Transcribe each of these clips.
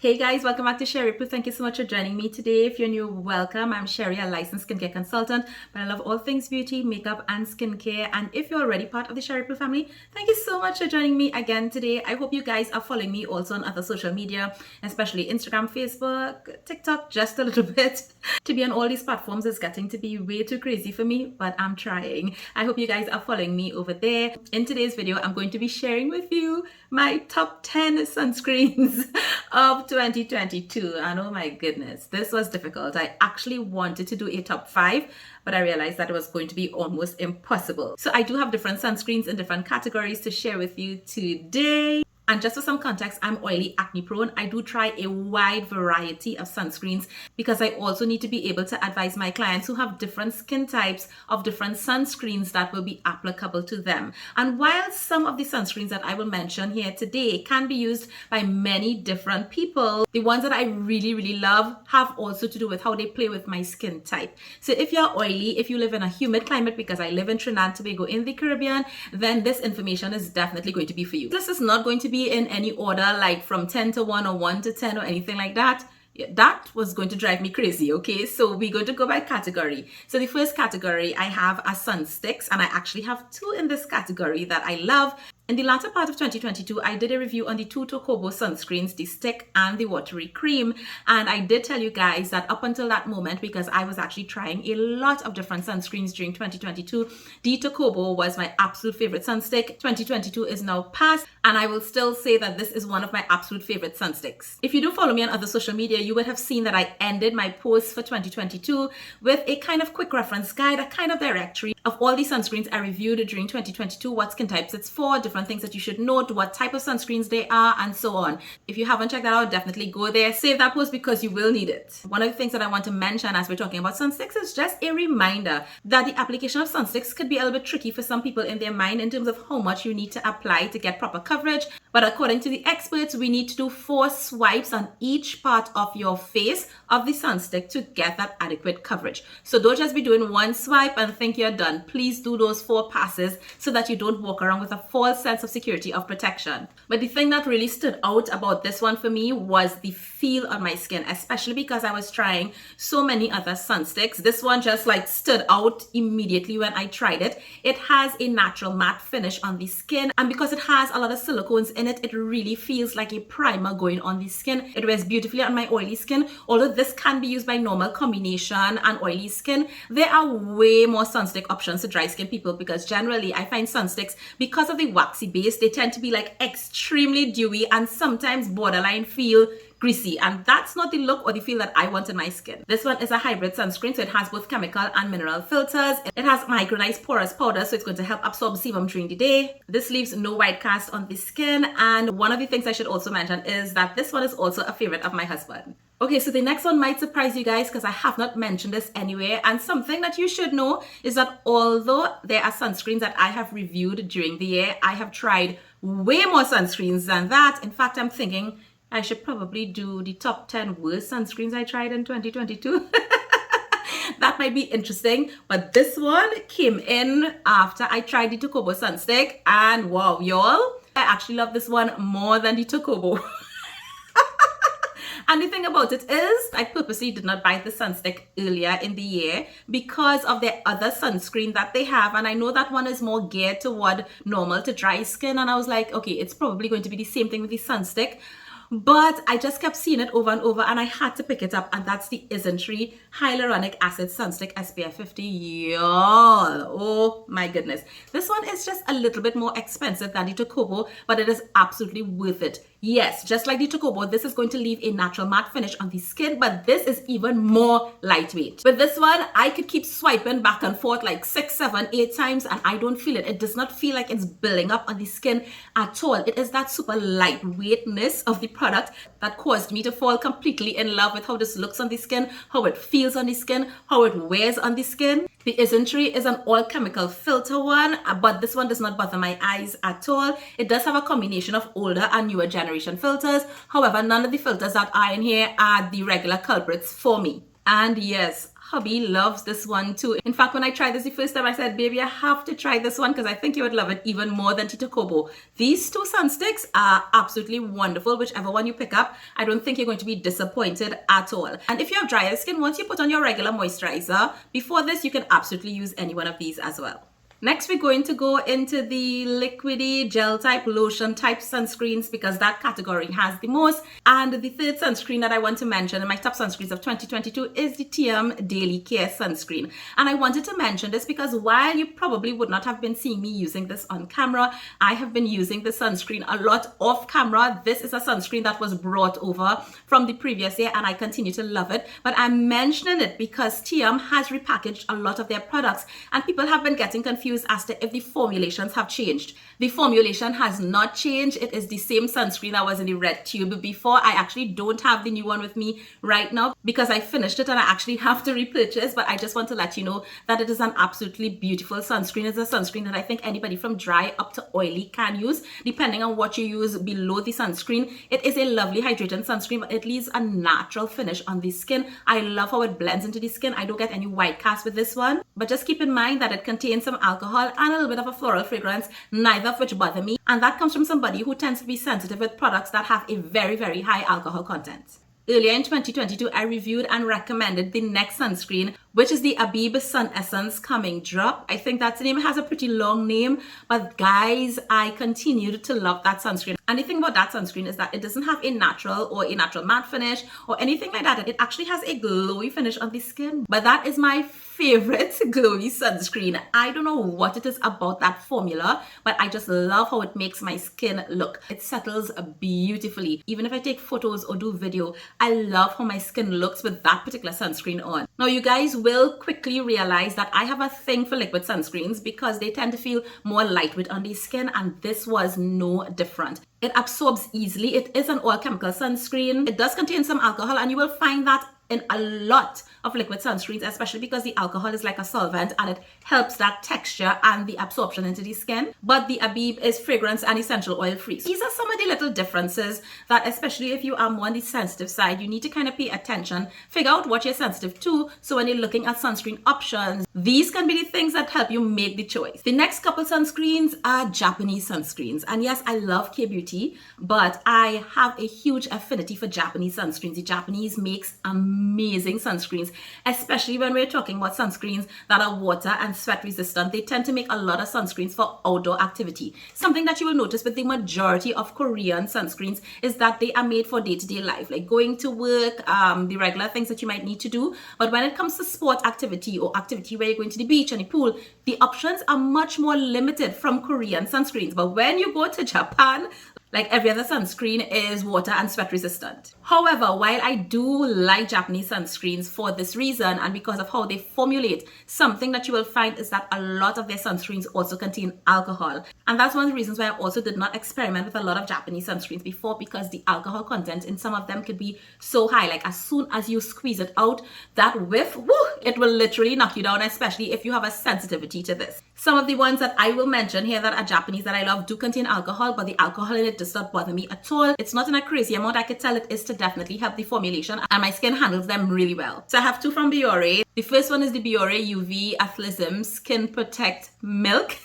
Hey guys, welcome back to Sheri. Thank you so much for joining me today. If you're new, welcome. I'm Sheri, a licensed skincare consultant, but I love all things beauty, makeup, and skincare. And if you're already part of the Sheri family, thank you so much for joining me again today. I hope you guys are following me also on other social media, especially Instagram, Facebook, TikTok, just a little bit. To be on all these platforms is getting to be way too crazy for me, but I'm trying. I hope you guys are following me over there. In today's video, I'm going to be sharing with you my top 10 sunscreens of 2022. And oh my goodness, this was difficult. I actually wanted to do a top 5, but I realized that it was going to be almost impossible. So I do have different sunscreens in different categories to share with you today. And just for some context, I'm oily, acne prone. I do try a wide variety of sunscreens because I also need to be able to advise my clients who have different skin types of different sunscreens that will be applicable to them. And while some of the sunscreens that I will mention here today can be used by many different people, the ones that I really love have also to do with how they play with my skin type. So if you're oily, if you live in a humid climate, because I live in Trinidad and Tobago in the Caribbean, then this information is definitely going to be for you. This is not going to be in any order like from 10 to 1 or 1 to 10 or anything like that. That was going to drive me crazy. Okay, so we're going to go by category. So the first category I have are Sunsticks, and I actually have 2 in this category that I love. In the latter part of 2022, I did a review on the 2 Tocobo sunscreens, the stick and the watery cream. And I did tell you guys that up until that moment, because I was actually trying a lot of different sunscreens during 2022, the Tocobo was my absolute favorite sunstick. 2022 is now past, and I will still say that this is one of my absolute favorite sunsticks. If you do follow me on other social media, you would have seen that I ended my post for 2022 with a kind of quick reference guide, a kind of directory of all the sunscreens I reviewed during 2022, what skin types it's for, different things that you should note, what type of sunscreens they are, and so on. If you haven't checked that out, definitely go there. Save that post because you will need it. One of the things that I want to mention as we're talking about sunsticks is just a reminder that the application of sunsticks could be a little bit tricky for some people in their mind in terms of how much you need to apply to get proper coverage. But according to the experts, we need to do 4 swipes on each part of your face of the sunstick to get that adequate coverage. So don't just be doing 1 swipe and think you're done. Please do those 4 passes so that you don't walk around with a false sense of security of protection. But the thing that really stood out about this one for me was the feel on my skin, especially because I was trying so many other sunsticks. This one just like stood out immediately when I tried it. It has a natural matte finish on the skin, and because it has a lot of silicones in it, it really feels like a primer going on the skin. It wears beautifully on my oily skin. Although this can be used by normal combination and oily skin, there are way more sunstick options to dry skin people, because generally I find sunsticks, because of the waxy base, they tend to be like extremely dewy and sometimes borderline feel greasy, and that's not the look or the feel that I want in my skin. This one is a hybrid sunscreen, so it has both chemical and mineral filters. It has micronized porous powder, so it's going to help absorb sebum during the day. This leaves no white cast on the skin, and one of the things I should also mention is that this one is also a favorite of my husband. Okay, so the next one might surprise you guys because I have not mentioned this anywhere, and something that you should know is that although there are sunscreens that I have reviewed during the year, I have tried way more sunscreens than that. In fact, I'm thinking I should probably do the top 10 worst sunscreens I tried in 2022. That might be interesting, but this one came in after I tried the Tocobo sunstick, and wow, y'all, I actually love this one more than the Tocobo. And the thing about it is, I purposely did not buy the sunstick earlier in the year because of their other sunscreen that they have. And I know that one is more geared toward normal to dry skin. And I was like, okay, it's probably going to be the same thing with the sunstick. But I just kept seeing it over and over, and I had to pick it up, and that's the ISNTREE Hyaluronic Acid Sunstick SPF 50. Y'all, oh my goodness. This one is just a little bit more expensive than the Tocobo, but it is absolutely worth it. Yes, just like the Tocobo, this is going to leave a natural matte finish on the skin, but this is even more lightweight. With this one, I could keep swiping back and forth like 6, 7, 8 times, and I don't feel it. It does not feel like it's building up on the skin at all. It is that super lightweightness of the product that caused me to fall completely in love with how this looks on the skin, how it feels on the skin, how it wears on the skin. The ISNTREE is an all-chemical filter one, but this one does not bother my eyes at all. It does have a combination of older and newer generation filters. However, none of the filters that are in here are the regular culprits for me. And yes, hubby loves this one too. In fact, when I tried this the first time, I said, baby, I have to try this one because I think you would love it even more than Tocobo. These two Sunsticks are absolutely wonderful. Whichever one you pick up, I don't think you're going to be disappointed at all. And if you have drier skin, once you put on your regular moisturizer, before this, you can absolutely use any one of these as well. Next, we're going to go into the liquidy, gel type, lotion type sunscreens because that category has the most. And the third sunscreen that I want to mention in my top sunscreens of 2022 is the Tiam Daily Care Sunscreen. And I wanted to mention this because while you probably would not have been seeing me using this on camera, I have been using the sunscreen a lot off camera. This is a sunscreen that was brought over from the previous year and I continue to love it. But I'm mentioning it because Tiam has repackaged a lot of their products and people have been getting confused as to if the formulations have changed. The formulation has not changed. It is the same sunscreen that was in the red tube before. I actually don't have the new one with me right now because I finished it and I actually have to repurchase, but I just want to let you know that it is an absolutely beautiful sunscreen. It's a sunscreen that I think anybody from dry up to oily can use, depending on what you use below the sunscreen. It is a lovely hydrating sunscreen, but it leaves a natural finish on the skin. I love how it blends into the skin. I don't get any white cast with this one, but just keep in mind that it contains some alcohol and a little bit of a floral fragrance, neither of which bother me. And that comes from somebody who tends to be sensitive with products that have a very, very high alcohol content. Earlier in 2022, I reviewed and recommended the next sunscreen, which is the ABIB Sun Essence Calming Drop. I think that name has a pretty long name, but guys, I continued to love that sunscreen. And the thing about that sunscreen is that it doesn't have a natural or a natural matte finish or anything like that. It actually has a glowy finish on the skin, but that is my favorite glowy sunscreen. I don't know what it is about that formula, but I just love how it makes my skin look. It settles beautifully. Even if I take photos or do video, I love how my skin looks with that particular sunscreen on. Now, you guys will quickly realize that I have a thing for liquid sunscreens because they tend to feel more lightweight on the skin, and this was no different. It absorbs easily. It is an all chemical sunscreen. It does contain some alcohol, and you will find that in a lot of liquid sunscreens, especially because the alcohol is like a solvent and it helps that texture and the absorption into the skin. But the ABIB is fragrance and essential oil free. These are some of the little differences that, especially if you are more on the sensitive side, you need to kind of pay attention, figure out what you're sensitive to. So when you're looking at sunscreen options, these can be the things that help you make the choice. The next couple sunscreens are Japanese sunscreens. And yes, I love K-beauty, but I have a huge affinity for Japanese sunscreens. The Japanese makes amazing sunscreens, especially when we're talking about sunscreens that are water and sweat resistant. They tend to make a lot of sunscreens for outdoor activity. Something that you will notice with the majority of Korean sunscreens is that they are made for day-to-day life, like going to work, the regular things that you might need to do. But when it comes to sport activity or activity where you're going to the beach and the pool, the options are much more limited from Korean sunscreens. But when you go to Japan, like every other sunscreen is water and sweat resistant. However, while I do like Japanese sunscreens for this reason and because of how they formulate, something that you will find is that a lot of their sunscreens also contain alcohol. And that's one of the reasons why I also did not experiment with a lot of Japanese sunscreens before, because the alcohol content in some of them could be so high. Like as soon as you squeeze it out, that whiff, woo, it will literally knock you down, especially if you have a sensitivity to this. Some of the ones that I will mention here that are Japanese that I love do contain alcohol, but the alcohol in it does not bother me at all. It's not in a crazy amount. I could tell it is to definitely help the formulation, and my skin handles them really well. So I have two from Biore. The first one is the Biore UV Athlizm Skin Protect Milk.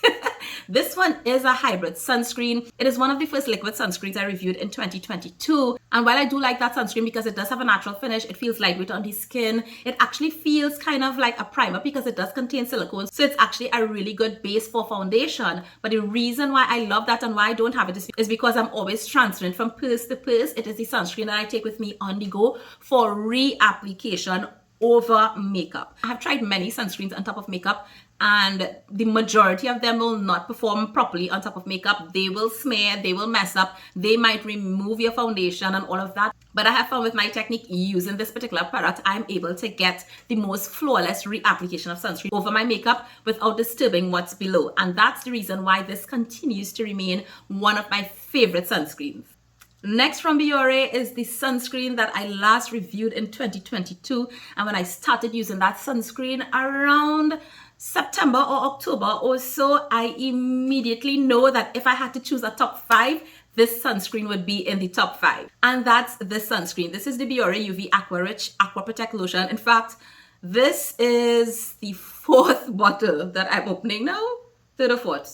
This one is a hybrid sunscreen. It is one of the first liquid sunscreens I reviewed in 2022. And while I do like that sunscreen because it does have a natural finish, it feels lightweight on the skin. It actually feels kind of like a primer because it does contain silicones. So it's actually a really good base for foundation. But the reason why I love that and why I don't have it is because I'm always transferring from purse to purse. It is the sunscreen that I take with me on the go for reapplication over makeup. I have tried many sunscreens on top of makeup, and the majority of them will not perform properly on top of makeup. They will smear, they will mess up, they might remove your foundation and all of that. But I have found with my technique using this particular product, I'm able to get the most flawless reapplication of sunscreen over my makeup without disturbing what's below. And that's the reason why this continues to remain one of my favorite sunscreens. Next from Biore is the sunscreen that I last reviewed in 2022. And when I started using that sunscreen around September or October or so, I immediately know that if I had to choose a top 5, this sunscreen would be in the top 5. And that's this sunscreen. This is the Biore UV Aqua Rich Aqua Protect Lotion. In fact, This is the 4th bottle that I'm opening now. 3rd or 4th,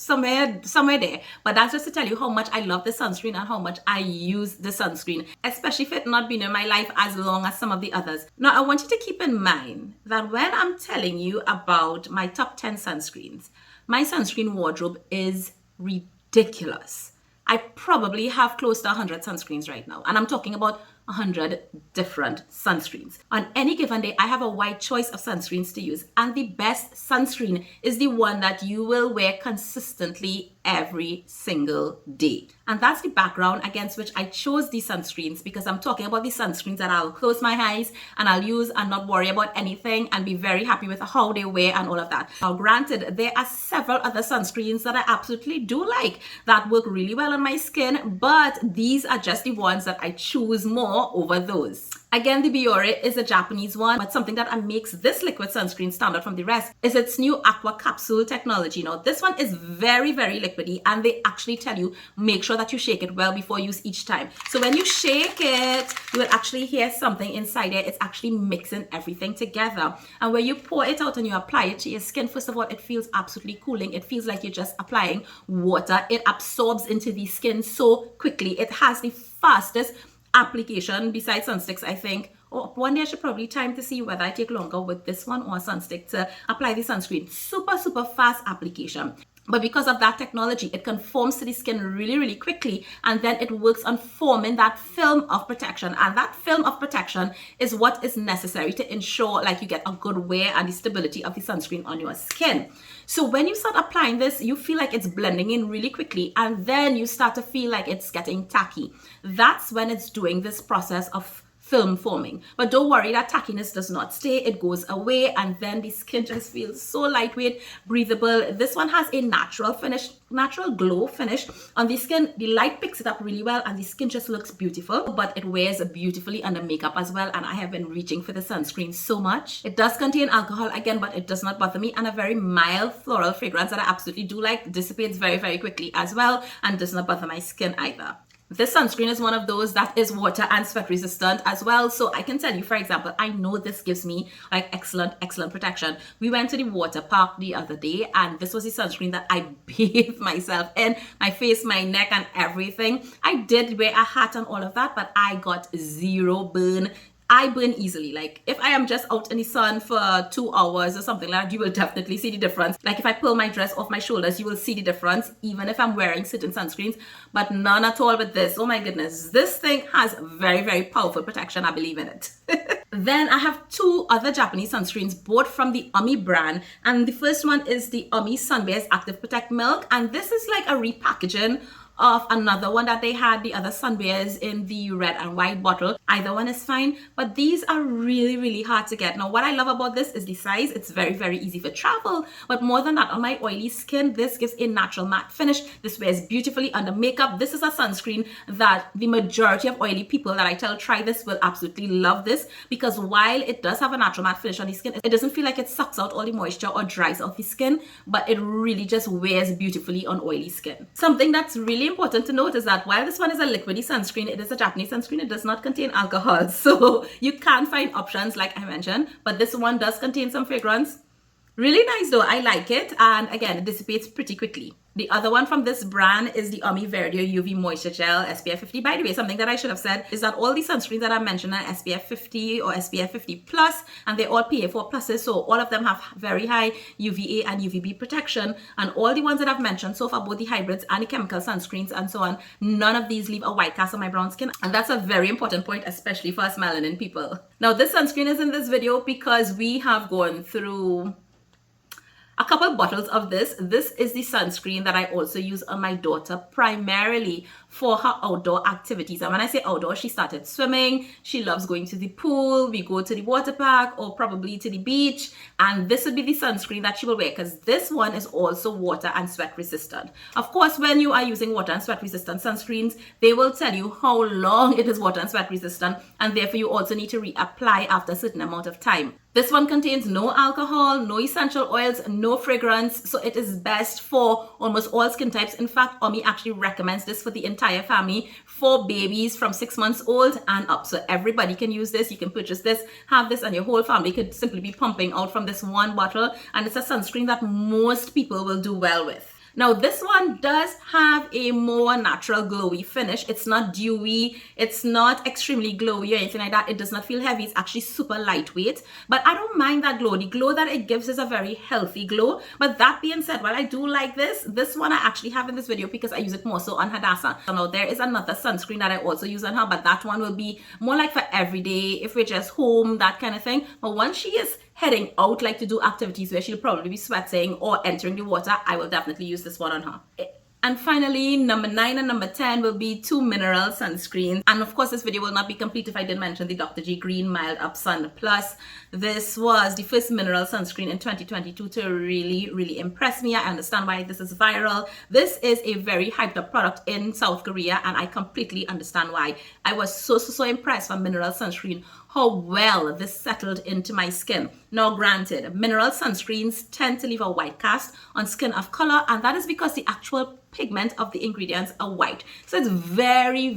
somewhere there. But that's just to tell you how much I love the sunscreen and how much I use the sunscreen, especially if it not been in my life as long as some of the others. Now, I want you to keep in mind that when I'm telling you about my top 10 sunscreens, my sunscreen wardrobe is ridiculous. I probably have close to 100 sunscreens right now, and I'm talking about 100 different sunscreens. On any given day, I have a wide choice of sunscreens to use, and the best sunscreen is the one that you will wear consistently every single day. And that's the background against which I chose these sunscreens, because I'm talking about the sunscreens that I'll close my eyes and I'll use and not worry about anything and be very happy with how they wear and all of that. Now, granted, there are several other sunscreens that I absolutely do like that work really well on my skin, but these are just the ones that I choose more over those. Again, the Biore is a Japanese one, but something that makes this liquid sunscreen stand out from the rest is its new Aqua capsule technology. Now, this one is very, very liquidy, and they actually tell you, make sure that you shake it well before use each time. So when you shake it, you will actually hear something inside it. It's actually mixing everything together. And when you pour it out and you apply it to your skin, first of all, it feels absolutely cooling. It feels like you're just applying water. It absorbs into the skin so quickly. It has the fastest application besides Sunsticks, I think. One day I should probably time to see whether I take longer with this one or Sunstick to apply the sunscreen. Super, super fast application. But because of that technology, it conforms to the skin really, really quickly, and then it works on forming that film of protection. And that film of protection is what is necessary to ensure like you get a good wear and the stability of the sunscreen on your skin. So when you start applying this, you feel like it's blending in really quickly, and then you start to feel like it's getting tacky. That's when it's doing this process of film forming. But don't worry, that tackiness does not stay. It goes away, and then the skin just feels so lightweight, breathable. This one has a natural finish, natural glow finish on the skin. The light picks it up really well, and the skin just looks beautiful, but it wears beautifully under makeup as well. And I have been reaching for the sunscreen so much. It does contain alcohol again, but it does not bother me, and a very mild floral fragrance that I absolutely do like. Dissipates very, very quickly as well, and does not bother my skin either. This sunscreen is one of those that is water and sweat resistant as well. So I can tell you, for example, I know this gives me like excellent protection. We went to the water park the other day, and this was the sunscreen that I bathed myself in, my face, my neck, and everything. I did wear a hat and all of that, but I got zero burn. I burn easily. Like if I am just out in the sun for 2 hours or something like that, you will definitely see the difference. Like if I pull my dress off my shoulders, you will see the difference, even if I'm wearing certain sunscreens, but none at all with this. Oh my goodness, this thing has very, very powerful protection. I believe in it. Then I have 2 other Japanese sunscreens, both from the Omi brand. And the first one is the Omi Sunbear's Active Protect Milk. And this is like a repackaging of another one that they had, the other Sunbears in the red and white bottle. Either one is fine, but these are really, really hard to get. Now, what I love about this is the size. It's very, very easy for travel, but more than that, on my oily skin, this gives a natural matte finish. This wears beautifully under makeup. This is a sunscreen that the majority of oily people that I tell try this will absolutely love this, because while it does have a natural matte finish on the skin, it doesn't feel like it sucks out all the moisture or dries out the skin, but it really just wears beautifully on oily skin. Something that's really important to note is that while this one is a liquidy sunscreen, it is a Japanese sunscreen. It does not contain alcohol, so you can find options like I mentioned, but this one does contain some fragrance. Really nice though, I like it, and again, it dissipates pretty quickly. The other one from this brand is the Omi Verdio UV Moisture Gel SPF 50. By the way, something that I should have said is that all the sunscreens that I mentioned are SPF 50 or SPF 50 plus, and they're all PA4 pluses, so all of them have very high UVA and UVB protection. And all the ones that I've mentioned so far, both the hybrids and the chemical sunscreens and so on, none of these leave a white cast on my brown skin, and that's a very important point, especially for us melanin people. Now, this sunscreen is in this video because we have gone through a couple bottles of this. This is the sunscreen that I also use on my daughter primarily for her outdoor activities. And when I say outdoor, she started swimming. She loves going to the pool. We go to the water park or probably to the beach. And this would be the sunscreen that she will wear, because this one is also water and sweat resistant. Of course, when you are using water and sweat resistant sunscreens, they will tell you how long it is water and sweat resistant, and therefore you also need to reapply after a certain amount of time. This one contains no alcohol, no essential oils, no fragrance, so it is best for almost all skin types. In fact, Omi actually recommends this for the entire entire family, for babies from 6 months old and up. So everybody can use this. You can purchase this, have this, and your whole family could simply be pumping out from this one bottle. And it's a sunscreen that most people will do well with. Now, this one does have a more natural glowy finish. It's not dewy. It's not extremely glowy or anything like that. It does not feel heavy. It's actually super lightweight. But I don't mind that glow. The glow that it gives is a very healthy glow. But that being said, while I do like this one I actually have in this video because I use it more so on Hadassah. So now there is another sunscreen that I also use on her, but that one will be more like for everyday, if we're just home, that kind of thing. But once she is heading out, like to do activities where she'll probably be sweating or entering the water, I will definitely use this one on her. And finally, number 9 and number 10 will be 2 Mineral Sunscreens. And of course, this video will not be complete if I didn't mention the Dr. G Green Mild Up Sun Plus. This was the first mineral sunscreen in 2022 to really impress me. I understand why this is viral. This is a very hyped up product in South Korea, and I completely understand why. I was so impressed with mineral sunscreen, how well this settled into my skin. Now granted, mineral sunscreens tend to leave a white cast on skin of color, and that is because the actual pigment of the ingredients are white. So it's very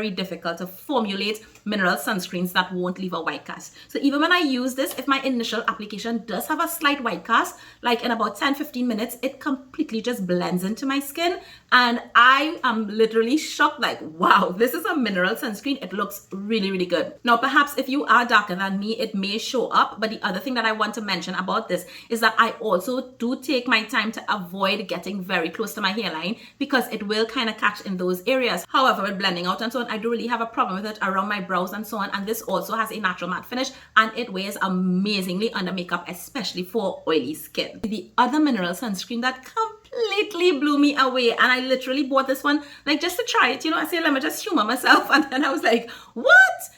difficult to formulate mineral sunscreens that won't leave a white cast. So even when I use this, if my initial application does have a slight white cast, like in about 10-15 minutes, it completely just blends into my skin. And I am literally shocked, like, wow, this is a mineral sunscreen. It looks really good. Now, perhaps if you are darker than me, it may show up. But the other thing that I want to mention about this is that I also do take my time to avoid getting very close to my hairline because it will kind of catch in those areas. However, with blending out and so on, I don't really have a problem with it around my brows and so on. And this also has a natural matte finish and it wears amazingly under makeup, especially for oily skin. The other mineral sunscreen that completely blew me away, and I literally bought this one like just to try it, you know. I say, let me just humor myself, and then I was like, what?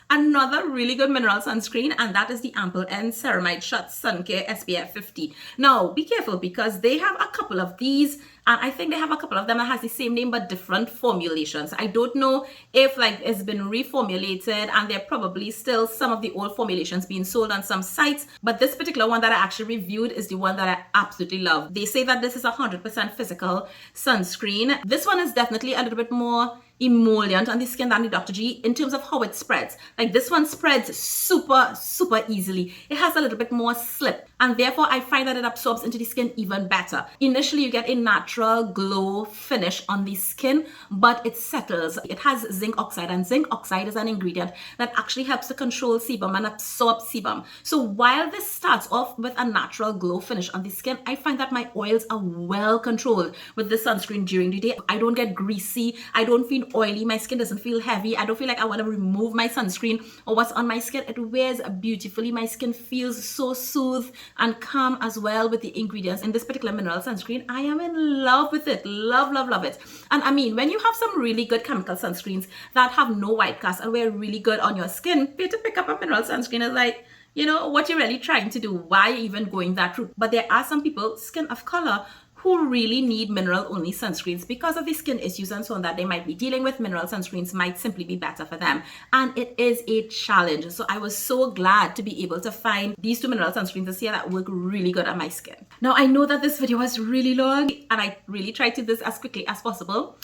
Another really good mineral sunscreen, and that is the Ample N Ceramide Shot Sun Care SPF 50. Now be careful because they have a couple of these, and I think they have a couple of them that has the same name but different formulations. I don't know if like it's been reformulated, and there are probably still some of the old formulations being sold on some sites, but this particular one that I actually reviewed is the one that I absolutely love. They say that this is 100% physical sunscreen. This one is definitely a little bit more emollient on the skin than the Dr. G in terms of how it spreads. Like this one spreads super easily. It has a little bit more slip, and therefore I find that it absorbs into the skin even better. Initially you get a natural glow finish on the skin, but it settles. It has zinc oxide, and zinc oxide is an ingredient that actually helps to control sebum and absorb sebum. So while this starts off with a natural glow finish on the skin, I find that my oils are well controlled with this sunscreen during the day. I don't get greasy, I don't feel oily, my skin doesn't feel heavy, I don't feel like I want to remove my sunscreen or what's on my skin. It wears beautifully. My skin feels so soothed and calm as well with the ingredients in this particular mineral sunscreen. I am in love with it. Love it. And I mean, when you have some really good chemical sunscreens that have no white cast and wear really good on your skin, pay to pick up a mineral sunscreen is like, you know, what you're really trying to do. Why even going that route? But there are some people, skin of color, who really need mineral only sunscreens because of the skin issues and so on that they might be dealing with. Mineral sunscreens might simply be better for them, and it is a challenge. So I was so glad to be able to find these 2 mineral sunscreens this year that work really good on my skin. Now I know that this video was really long and I really tried to do this as quickly as possible,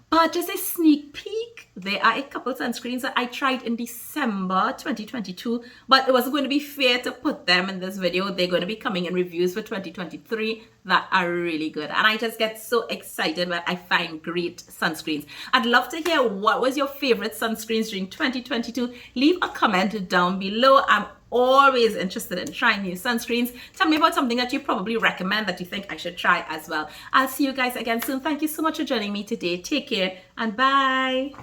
but just a sneak peek, there are a couple sunscreens that I tried in December 2022, but it wasn't going to be fair to put them in this video. They're going to be coming in reviews for 2023 that are really good, and I just get so excited when I find great sunscreens. I'd love to hear what was your favorite sunscreens during 2022. Leave a comment down below. I'm always interested in trying new sunscreens. Tell me about something that you probably recommend that you think I should try as well. I'll see you guys again soon. Thank you so much for joining me today. Take care and bye.